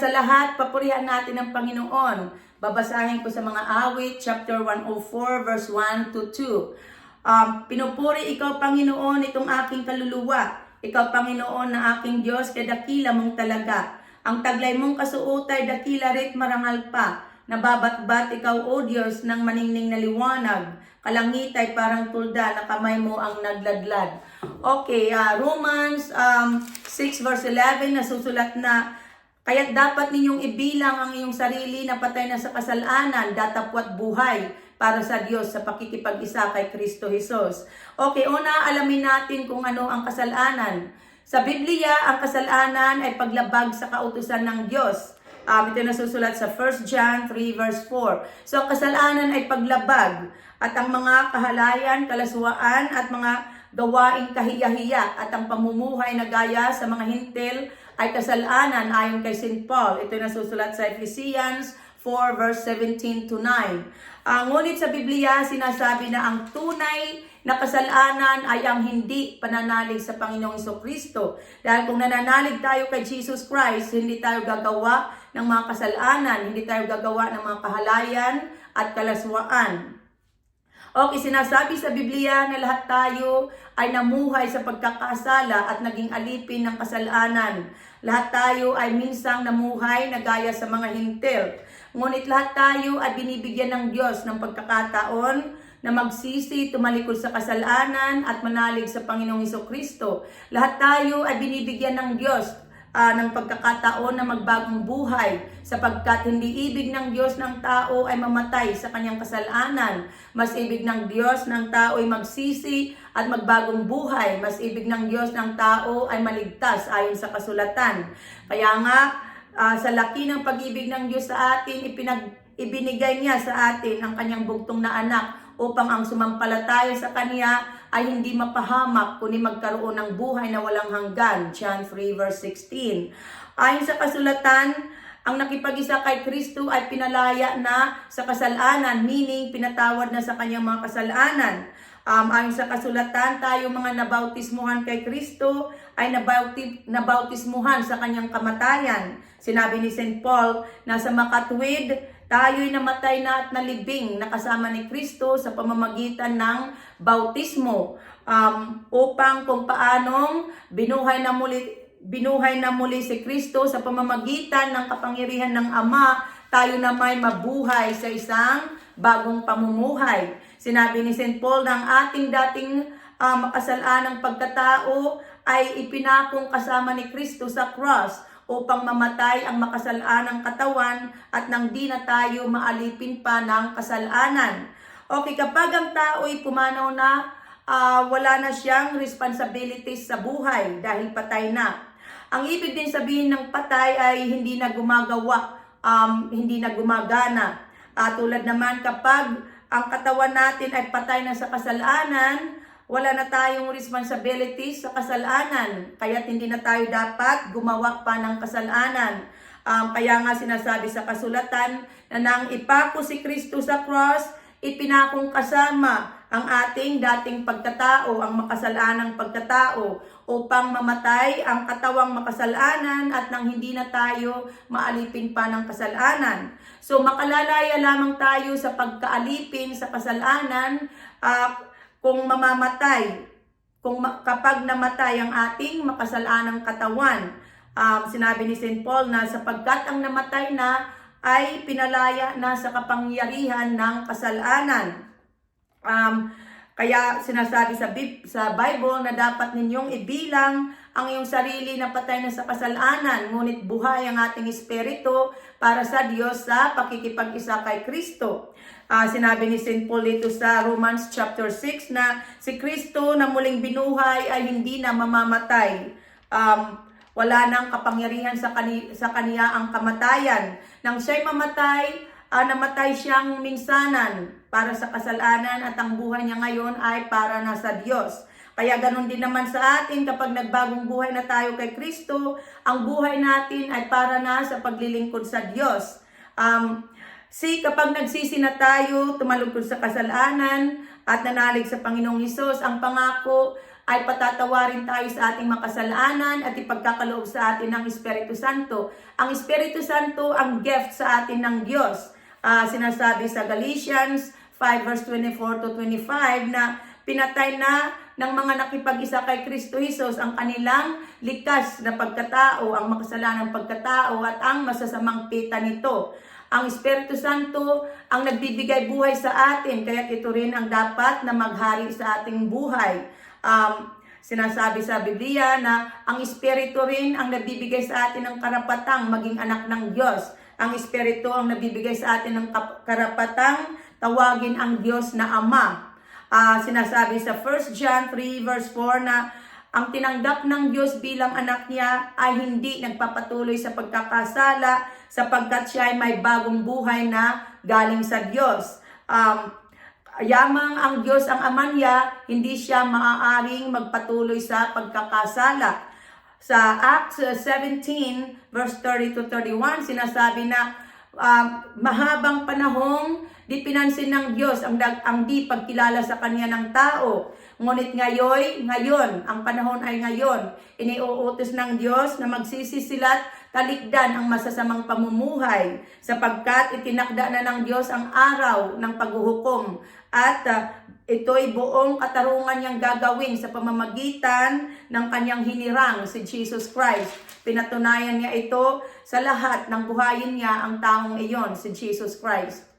sa lahat, papurihan natin ang Panginoon. Babasahin ko sa mga awit, chapter 104, verse 1 to 2. Pinupuri ikaw, Panginoon, itong aking kaluluwa. Ikaw, Panginoon, na aking Diyos, kaya dakila mong talaga. Ang taglay mong kasuotay, dakila rit marangal pa. Nababatbat ikaw, O Diyos, ng maningning na liwanag. Kalangitay parang tulda, na kamay mo ang nagladlad. Okay, Romans 6 verse 11, nasusulat na, kaya't dapat ninyong ibilang ang iyong sarili na patay na sa kasalanan, datapwat buhay para sa Diyos sa pakikipag-isa kay Kristo Jesus. Okay, una, alamin natin kung ano ang kasalanan. Sa Biblia, ang kasalanan ay paglabag sa kautusan ng Diyos. Ito nasusulat sa 1 John 3 verse 4. So, ang kasalanan ay paglabag at ang mga kahalayan, kalaswaan at mga gawaing kahiya-hiya at ang pamumuhay na gaya sa mga hintil ay kasalanan ayon kay St. Paul. Ito nasusulat sa Ephesians 4 verse 17 to 9. Ngunit sa Biblia, sinasabi na ang tunay na kasalanan ay ang hindi pananalig sa Panginoong Jesucristo. Dahil kung nananalig tayo kay Jesus Christ, hindi tayo gagawa ng mga kasalanan, hindi tayo gagawa ng mga kahalayan at kalaswaan. Okay, sinasabi sa Biblia na lahat tayo ay namuhay sa pagkakasala at naging alipin ng kasalanan. Lahat tayo ay minsang namuhay na gaya sa mga hintil. Ngunit lahat tayo ay binibigyan ng Diyos ng pagkakataon na magsisi, tumalikod sa kasalanan at manalig sa Panginoong Jesucristo. Lahat tayo ay binibigyan ng Diyos ng pagkakataon na magbagong buhay sapagkat hindi ibig ng Diyos ng tao ay mamatay sa kanyang kasalanan. Mas ibig ng Diyos ng tao ay magsisi at magbagong buhay. Mas ibig ng Diyos ng tao ay maligtas ayon sa kasulatan. Kaya nga, sa laki ng pag-ibig ng Diyos sa atin, ibinigay niya sa atin ang kanyang bugtong na anak upang ang sumampalataya sa Kanya ay hindi mapahamak kundi magkaroon ng buhay na walang hanggan. John 3 verse 16. Ayon sa kasulatan, ang nakipag-isa kay Kristo ay pinalaya na sa kasalanan, meaning pinatawad na sa kanyang mga kasalanan. Ayon sa kasulatan, tayo mga nabautismuhan kay Kristo ay nabautismuhan sa kanyang kamatayan. Sinabi ni St. Paul na sa makatwid, tayo'y namatay na at nalibing na kasama ni Kristo sa pamamagitan ng bautismo upang kung paanong binuhay na muli si Kristo sa pamamagitan ng kapangyarihan ng Ama, tayo na may mabuhay sa isang bagong pamumuhay. Sinabi ni St. Paul na ang ating dating makasalanang pagkatao ay ipinakong kasama ni Kristo sa cross upang mamatay ang makasalanang katawan at nang di na tayo maalipin pa ng kasalanan. Okay, kapag ang tao ay pumanaw na, wala na siyang responsibilities sa buhay dahil patay na. Ang ibig din sabihin ng patay ay hindi na gumagawa, hindi na gumagana. Tulad naman kapag ang katawan natin ay patay na sa kasalanan, wala na tayong responsibilities sa kasalanan, kaya't hindi na tayo dapat gumawa pa ng kasalanan. Kaya nga sinasabi sa kasulatan na nang ipako si Kristo sa cross, ipinakong kasama ang ating dating pagkatao, ang makasalanang pagkatao, upang mamatay ang katawang makasalanan at nang hindi na tayo maalipin pa ng kasalanan. So makalalaya lamang tayo sa pagkaalipin sa kasalanan kung mamamatay, kapag namatay ang ating makasalanang katawan. Sinabi ni St. Paul na sapagkat ang namatay na ay pinalaya na sa kapangyarihan ng kasalanan. Kaya sinasabi sa Bible na dapat ninyong ibilang ang iyong sarili na patay na sa kasalanan, ngunit buhay ang ating espiritu para sa Diyos sa pakikipag-isa kay Kristo. Sinabi ni St. Paul dito sa Romans chapter 6 na si Kristo na muling binuhay ay hindi na mamamatay. Wala nang kapangyarihan sa kaniya ang kamatayan. Nang siya'y mamatay, namatay siyang minsanan para sa kasalanan at ang buhay niya ngayon ay para na sa Diyos. Kaya ganun din naman sa atin kapag nagbagong buhay na tayo kay Kristo, ang buhay natin ay para na sa paglilingkod sa Diyos. Kapag nagsisi na tayo, tumalugtod sa kasalanan at nanalig sa Panginoong Hesus, ang pangako ay patatawarin tayo sa ating makasalanan at ipagkakaloob sa atin ng Espiritu Santo. Ang Espiritu Santo ang gift sa atin ng Diyos. Sinasabi sa Galatians 5 verse 24 to 25 na pinatay na ng mga nakipag-isa kay Kristo Jesus ang kanilang likas na pagkatao, ang makasalanang pagkatao at ang masasamang pita nito. Ang Espiritu Santo ang nagbibigay buhay sa atin, kaya ito rin ang dapat na maghari sa ating buhay. Sinasabi sa Biblia na ang Espiritu rin ang nagbibigay sa atin ng karapatang maging anak ng Diyos. Ang Espiritu ang nagbibigay sa atin ng karapatang tawagin ang Diyos na Ama. Sinasabi sa 1 John 3 verse 4 na ang tinanggap ng Diyos bilang anak niya ay hindi nagpapatuloy sa pagkakasala sapagkat siya ay may bagong buhay na galing sa Diyos. Yamang ang Diyos ang Ama niya, hindi siya maaaring magpatuloy sa pagkakasala. Sa Acts 17 verse 30 to 31, sinasabi na mahabang panahong di pinansin ng Diyos ang di pagkilala sa Kanya ng tao. Ngunit ngayon, ang panahon ay ngayon, iniuutos ng Diyos na magsisisilat talikdan ang masasamang pamumuhay sapagkat itinakda na ng Diyos ang araw ng paghuhukom at ito'y buong katarungan niyang gagawin sa pamamagitan ng kanyang hinirang si Jesus Christ. Pinatunayan niya ito sa lahat ng buhayin niya ang taong iyon, si Jesus Christ.